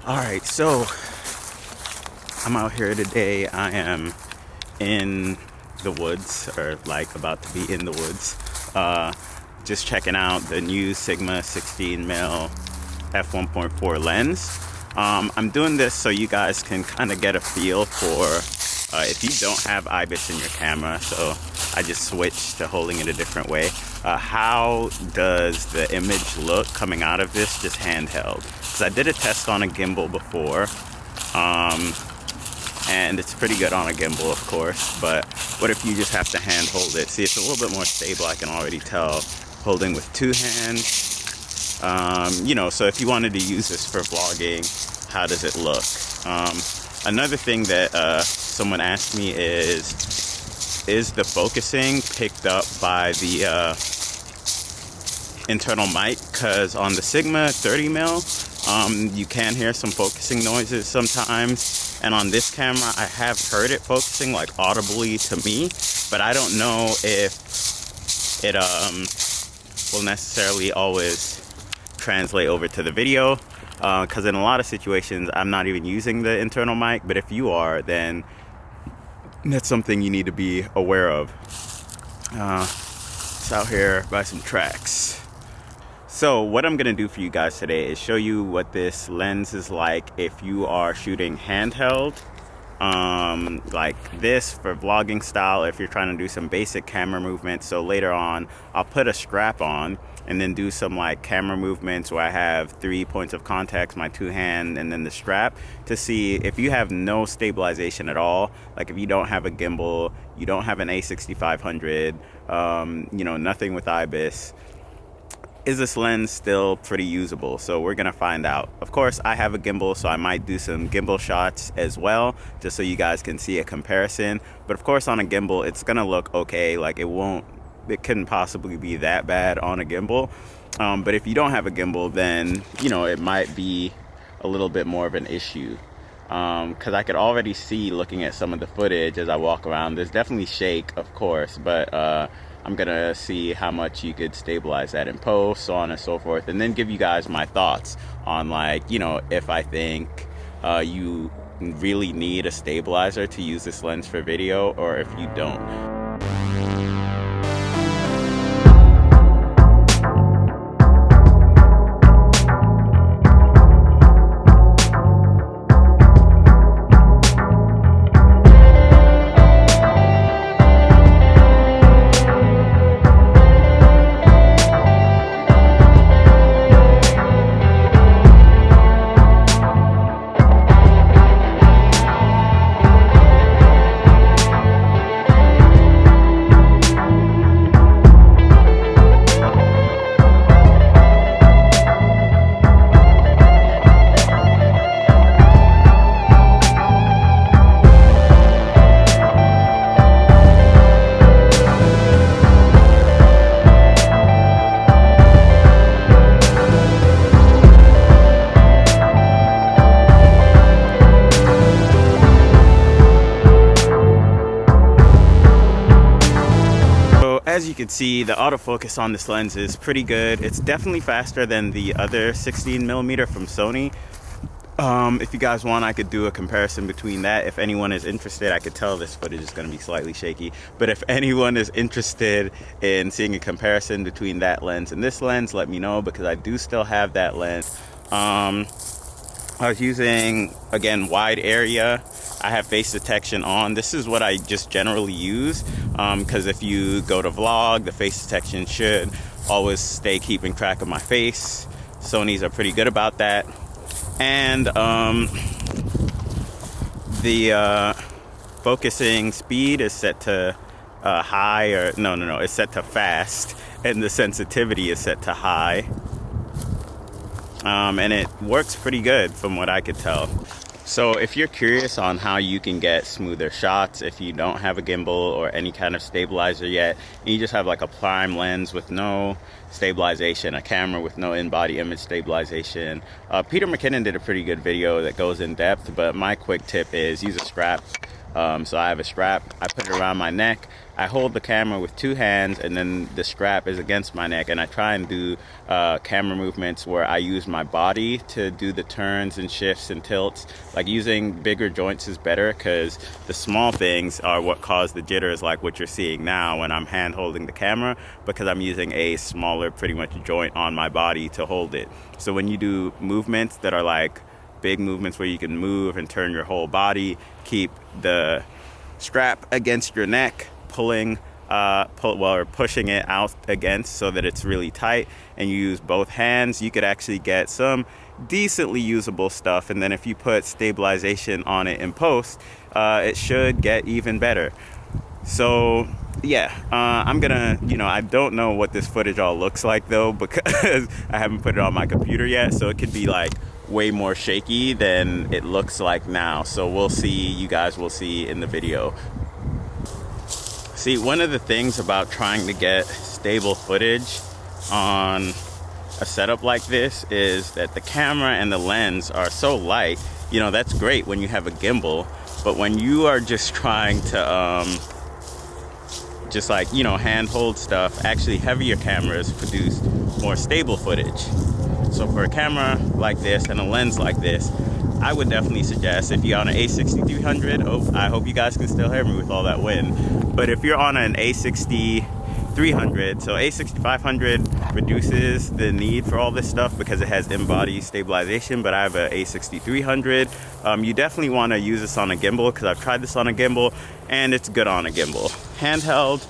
Alright, so I'm out here today. I am in the woods, or like about to be in the woods. Just checking out the new Sigma 16mm f1.4 lens. I'm doing this so you guys can kind of get a feel for if you don't have IBIS in your camera. So I just switched to holding it a different way. How does the image look coming out of this just handheld? Because I did a test on a gimbal before, and it's pretty good on a gimbal, of course, but what if you just have to hand hold it? See, it's a little bit more stable, I can already tell, holding with two hands. So if you wanted to use this for vlogging, how does it look? Another thing that someone asked me is the focusing picked up by the internal mic? Because on the Sigma 30mm, you can hear some focusing noises sometimes, and on this camera I have heard it focusing like audibly to me, but I don't know if it will necessarily always translate over to the video, because in a lot of situations I'm not even using the internal mic, but if you are, then that's something you need to be aware of. It's out here by some tracks. So what I'm gonna do for you guys today is show you what this lens is like if you are shooting handheld, like this for vlogging style, if you're trying to do some basic camera movements. So later on I'll put a strap on and then do some like camera movements where I have 3 points of contact, my two hand and then the strap, to see if you have no stabilization at all, like if you don't have a gimbal, you don't have an a6300, nothing with IBIS, is this lens still pretty usable? So we're gonna find out. Of course, I have a gimbal, so I might do some gimbal shots as well, just so you guys can see a comparison. But of course, on a gimbal, it's gonna look okay. Like it couldn't possibly be that bad on a gimbal. But if you don't have a gimbal, then it might be a little bit more of an issue. Because I could already see, looking at some of the footage as I walk around, there's definitely shake, of course, but I'm gonna see how much you could stabilize that in post, so on and so forth, and then give you guys my thoughts on, like, if I think you really need a stabilizer to use this lens for video, or if you don't. As you can see, the autofocus on this lens is pretty good. It's definitely faster than the other 16mm from Sony. If you guys want, I could do a comparison between that. If anyone is interested, I could tell this footage is going to be slightly shaky, but if anyone is interested in seeing a comparison between that lens and this lens, let me know, because I do still have that lens. I was using, again, wide area. I have face detection on. This is what I just generally use, because if you go to vlog, the face detection should always stay keeping track of my face. Sonys are pretty good about that. And the focusing speed is set to high, or no, it's set to fast, and the sensitivity is set to high. And it works pretty good from what I could tell. So if you're curious on how you can get smoother shots if you don't have a gimbal or any kind of stabilizer yet, and you just have like a prime lens with no stabilization, a camera with no in-body image stabilization, Peter McKinnon did a pretty good video that goes in depth, but my quick tip is use a strap So I have a strap, I put it around my neck, I hold the camera with 2 hands, and then the strap is against my neck, and I try and do camera movements where I use my body to do the turns and shifts and tilts. Like, using bigger joints is better because the small things are what cause the jitters, like what you're seeing now when I'm hand holding the camera, because I'm using a smaller pretty much joint on my body to hold it. So when you do movements that are like big movements where you can move and turn your whole body, keep the strap against your neck, pushing it out against so that it's really tight, and you use both hands, you could actually get some decently usable stuff. And then if you put stabilization on it in post, it should get even better. So yeah, I'm gonna, I don't know what this footage all looks like though, because I haven't put it on my computer yet, so it could be like way more shaky than it looks like now. So we'll see, you guys will see in the video. See, one of the things about trying to get stable footage on a setup like this is that the camera and the lens are so light. That's great when you have a gimbal, but when you are just trying to hand hold stuff, actually heavier cameras produce more stable footage. So for a camera like this and a lens like this, I would definitely suggest, if you're on an a6300, I hope you guys can still hear me with all that wind, but if you're on an a6300, so a6500 reduces the need for all this stuff because it has in-body stabilization, but I have an a6300. You definitely want to use this on a gimbal, because I've tried this on a gimbal and it's good on a gimbal. Handheld,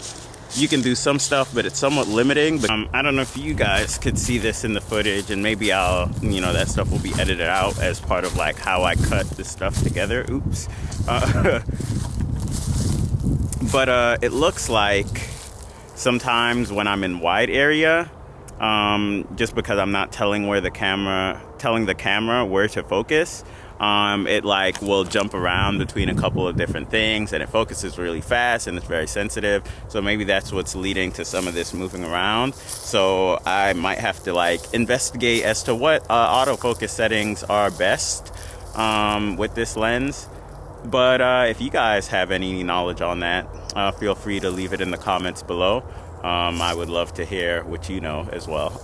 you can do some stuff, but it's somewhat limiting. But I don't know if you guys could see this in the footage, and maybe I'll, that stuff will be edited out as part of like how I cut this stuff together. Oops. But it looks like sometimes when I'm in wide area, just because I'm not telling the camera where to focus, it like will jump around between a couple of different things, and it focuses really fast and it's very sensitive. So maybe that's what's leading to some of this moving around. So I might have to like investigate as to what autofocus settings are best with this lens. But if you guys have any knowledge on that, feel free to leave it in the comments below. I would love to hear what you know as well.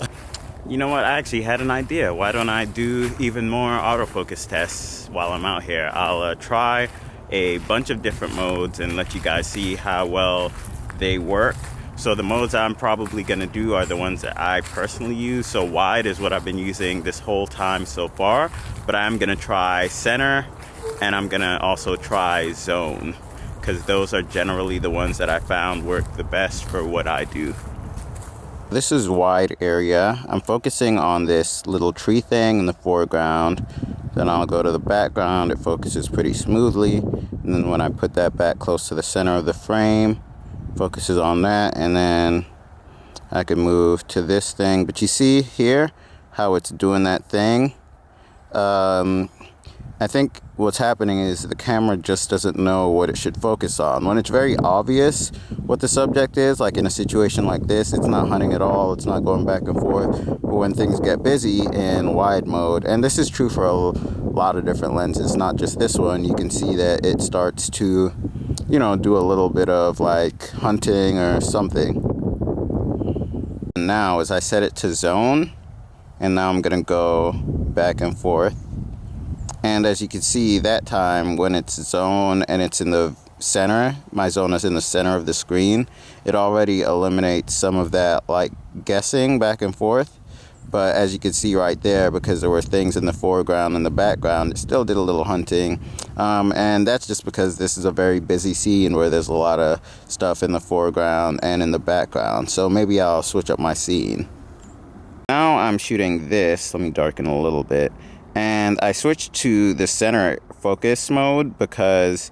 You know what? I actually had an idea. Why don't I do even more autofocus tests while I'm out here? I'll try a bunch of different modes and let you guys see how well they work. So the modes I'm probably going to do are the ones that I personally use. So wide is what I've been using this whole time so far. But I'm going to try center, and I'm going to also try zone, because those are generally the ones that I found work the best for what I do. This is wide area. I'm focusing on this little tree thing in the foreground. Then I'll go to the background. It focuses pretty smoothly. And then when I put that back close to the center of the frame, focuses on that. And then I can move to this thing. But you see here how it's doing that thing? I think what's happening is the camera just doesn't know what it should focus on. When it's very obvious what the subject is, like in a situation like this, it's not hunting at all, it's not going back and forth. But when things get busy in wide mode, and this is true for a lot of different lenses, not just this one, you can see that it starts to, do a little bit of like hunting or something. Now, as I set it to zone, and now I'm gonna go back and forth. And as you can see, that time when it's zone and it's in the center, my zone is in the center of the screen, it already eliminates some of that like guessing back and forth. But as you can see right there, because there were things in the foreground and the background, it still did a little hunting. And that's just because this is a very busy scene where there's a lot of stuff in the foreground and in the background. So maybe I'll switch up my scene. Now I'm shooting this. Let me darken a little bit. And I switched to the center focus mode because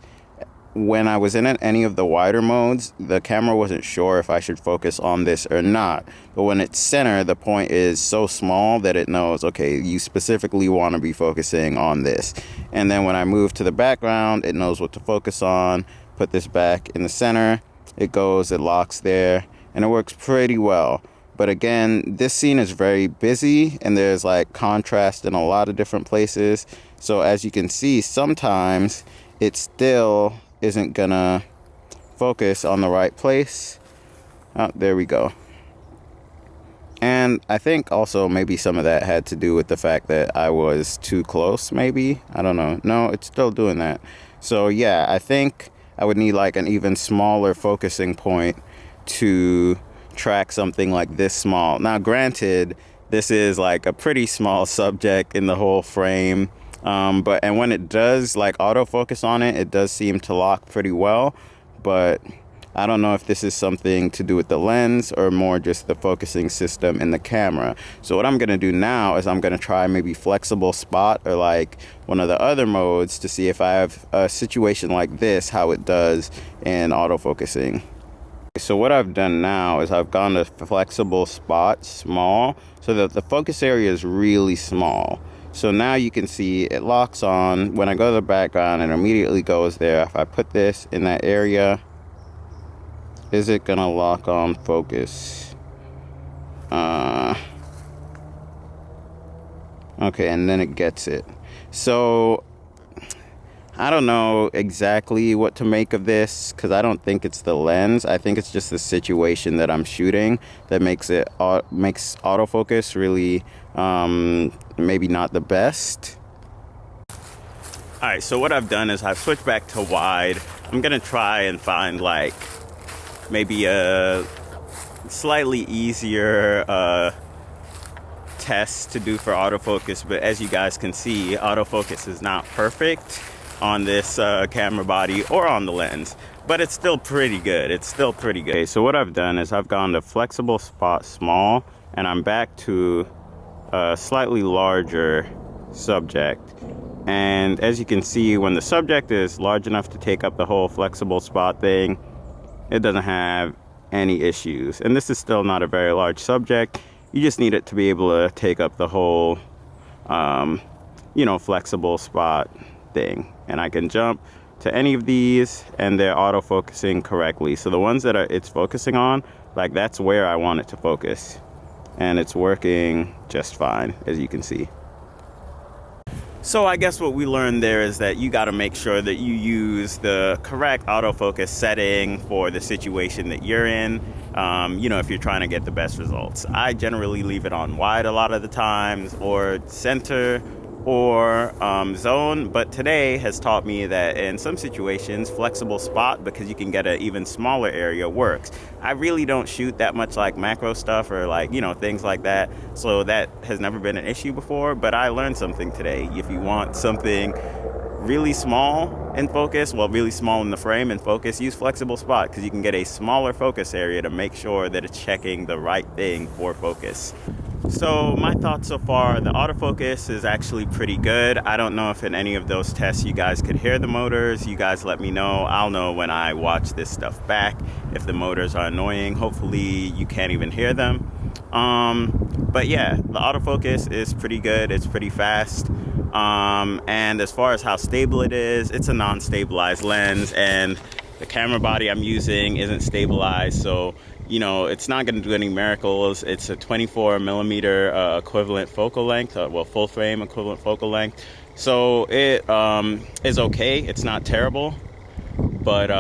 when I was in any of the wider modes, the camera wasn't sure if I should focus on this or not. But when it's center, the point is so small that it knows, okay, you specifically want to be focusing on this. And then when I move to the background, it knows what to focus on. Put this back in the center, it goes, it locks there, and it works pretty well. But again, this scene is very busy and there's like contrast in a lot of different places. So as you can see, sometimes it still isn't gonna focus on the right place. Oh, there we go. And I think also maybe some of that had to do with the fact that I was too close, maybe. I don't know. No, it's still doing that. So yeah, I think I would need like an even smaller focusing point to track something like this small. Now, granted, this is like a pretty small subject in the whole frame. And when it does like autofocus on it, it does seem to lock pretty well. But I don't know if this is something to do with the lens or more just the focusing system in the camera. So what I'm going to do now is I'm going to try maybe flexible spot or like one of the other modes to see if I have a situation like this, how it does in autofocusing. So what I've done now is I've gone to flexible spot small so that the focus area is really small. So now you can see it locks on. When I go to the background, it immediately goes there. If I put this in that area, is it gonna lock on focus? Okay, and then it gets it. So I don't know exactly what to make of this because I don't think it's the lens. I think it's just the situation that I'm shooting that makes autofocus really maybe not the best. All right, so what I've done is I've switched back to wide. I'm gonna try and find like maybe a slightly easier test to do for autofocus, but as you guys can see, autofocus is not perfect on this camera body or on the lens, but it's still pretty good. Okay, so what I've done is I've gone to flexible spot small, and I'm back to a slightly larger subject. And as you can see, when the subject is large enough to take up the whole flexible spot thing, it doesn't have any issues. And this is still not a very large subject. You just need it to be able to take up the whole, flexible spot thing. And I can jump to any of these and they're autofocusing correctly. So the ones that it's focusing on, like that's where I want it to focus. And it's working just fine, as you can see. So I guess what we learned there is that you got to make sure that you use the correct autofocus setting for the situation that you're in, if you're trying to get the best results. I generally leave it on wide a lot of the times, or center, or zone, but today has taught me that in some situations, flexible spot, because you can get an even smaller area, works. I really don't shoot that much like macro stuff or like, things like that, so that has never been an issue before, but I learned something today. If you want something really small in focus, really small in the frame and focus, use flexible spot, because you can get a smaller focus area to make sure that it's checking the right thing for focus. So my thoughts so far, the autofocus is actually pretty good. I don't know if in any of those tests you guys could hear the motors. You guys let me know. I'll know when I watch this stuff back if the motors are annoying. Hopefully you can't even hear them. But yeah, the autofocus is pretty good. It's pretty fast. And as far as how stable it is, it's a non-stabilized lens, and the camera body I'm using isn't stabilized, so it's not going to do any miracles. It's a 24 millimeter equivalent focal length, full frame equivalent focal length. So it is okay. It's not terrible, but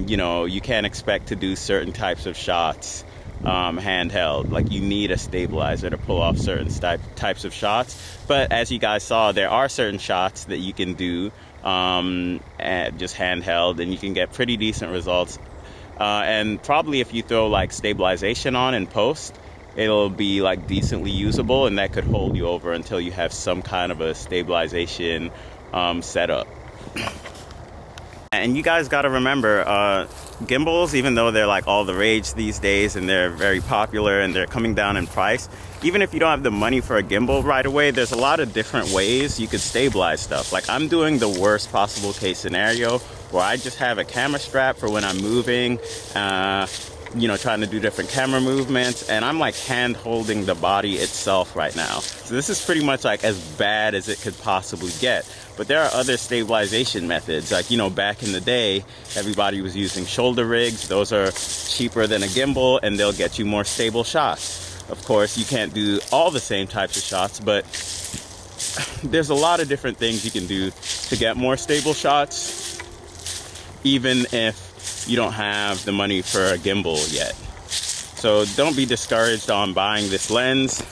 you can't expect to do certain types of shots handheld. Like, you need a stabilizer to pull off certain types of shots. But as you guys saw, there are certain shots that you can do just handheld, and you can get pretty decent results. And probably if you throw like stabilization on in post, it'll be like decently usable, and that could hold you over until you have some kind of a stabilization setup. And you guys got to remember, gimbals, even though they're like all the rage these days and they're very popular and they're coming down in price, even if you don't have the money for a gimbal right away, there's a lot of different ways you could stabilize stuff. Like, I'm doing the worst possible case scenario where I just have a camera strap for when I'm moving, trying to do different camera movements, and I'm like hand holding the body itself right now. So this is pretty much like as bad as it could possibly get. But there are other stabilization methods. Like, back in the day, everybody was using shoulder rigs. Those are cheaper than a gimbal, and they'll get you more stable shots. Of course, you can't do all the same types of shots, but there's a lot of different things you can do to get more stable shots. even if you don't have the money for a gimbal yet. So don't be discouraged on buying this lens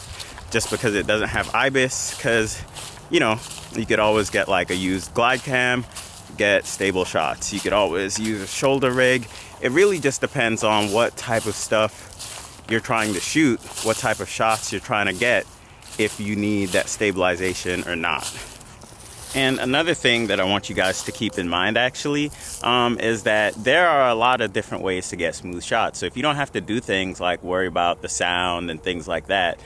just because it doesn't have IBIS, because, you know, you could always get like a used glide cam, get stable shots. You could always use a shoulder rig. It really just depends on what type of stuff you're trying to shoot, what type of shots you're trying to get, if you need that stabilization or not. And another thing that I want you guys to keep in mind actually is that there are a lot of different ways to get smooth shots. So if you don't have to do things like worry about the sound and things like that,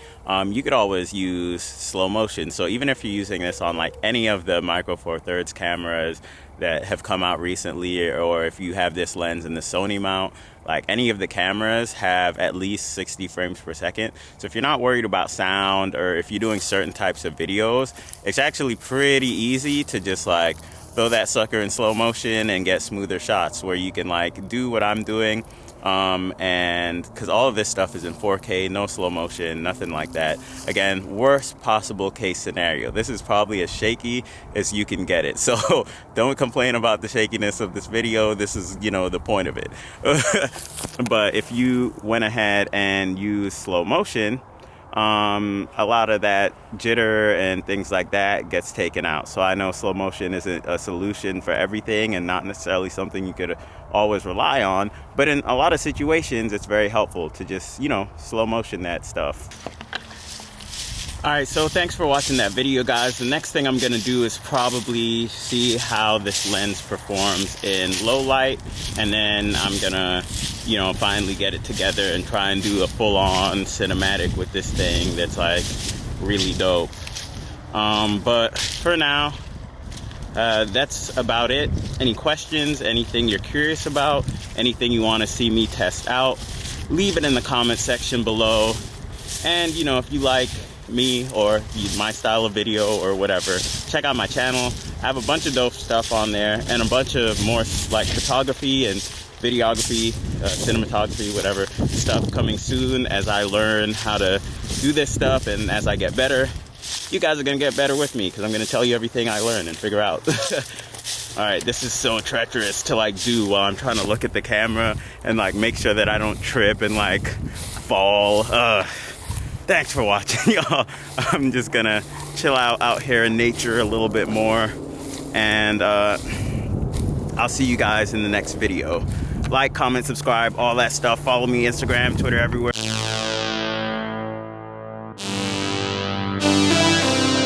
you could always use slow motion. So even if you're using this on like any of the Micro Four Thirds cameras that have come out recently, or if you have this lens in the Sony mount, like any of the cameras have at least 60 frames per second. So if you're not worried about sound, or if you're doing certain types of videos, it's actually pretty easy to just like throw that sucker in slow motion and get smoother shots where you can like do what I'm doing. And because all of this stuff is in 4K, no slow motion, nothing like that. Again, worst possible case scenario. This is probably as shaky as you can get it. So don't complain about the shakiness of this video. This is, you know, the point of it. But if you went ahead and used slow motion, a lot of that jitter and things like that gets taken out. So I know slow motion isn't a solution for everything and not necessarily something you could always rely on, but in a lot of situations it's very helpful to just, you know, slow motion that stuff. Alright, so thanks for watching that video, guys. The next thing I'm gonna do is probably see how this lens performs in low light, and then I'm gonna, you know, finally get it together and try and do a full-on cinematic with this thing that's like really dope. But for now, that's about it. Any questions, anything you're curious about, anything you want to see me test out, leave it in the comment section below. And, you know, if you like me or my style of video or whatever, check out my channel. I have a bunch of dope stuff on there and a bunch of more like photography and videography, cinematography, whatever stuff coming soon as I learn how to do this stuff, and as I get better, you guys are gonna get better with me because I'm gonna tell you everything I learn and figure out. Alright, this is so treacherous to like do while I'm trying to look at the camera and like make sure that I don't trip and like fall. Thanks for watching, y'all. I'm just gonna chill out here in nature a little bit more, and I'll see you guys in the next video. Like, comment, subscribe, all that stuff. Follow me, Instagram, Twitter, everywhere.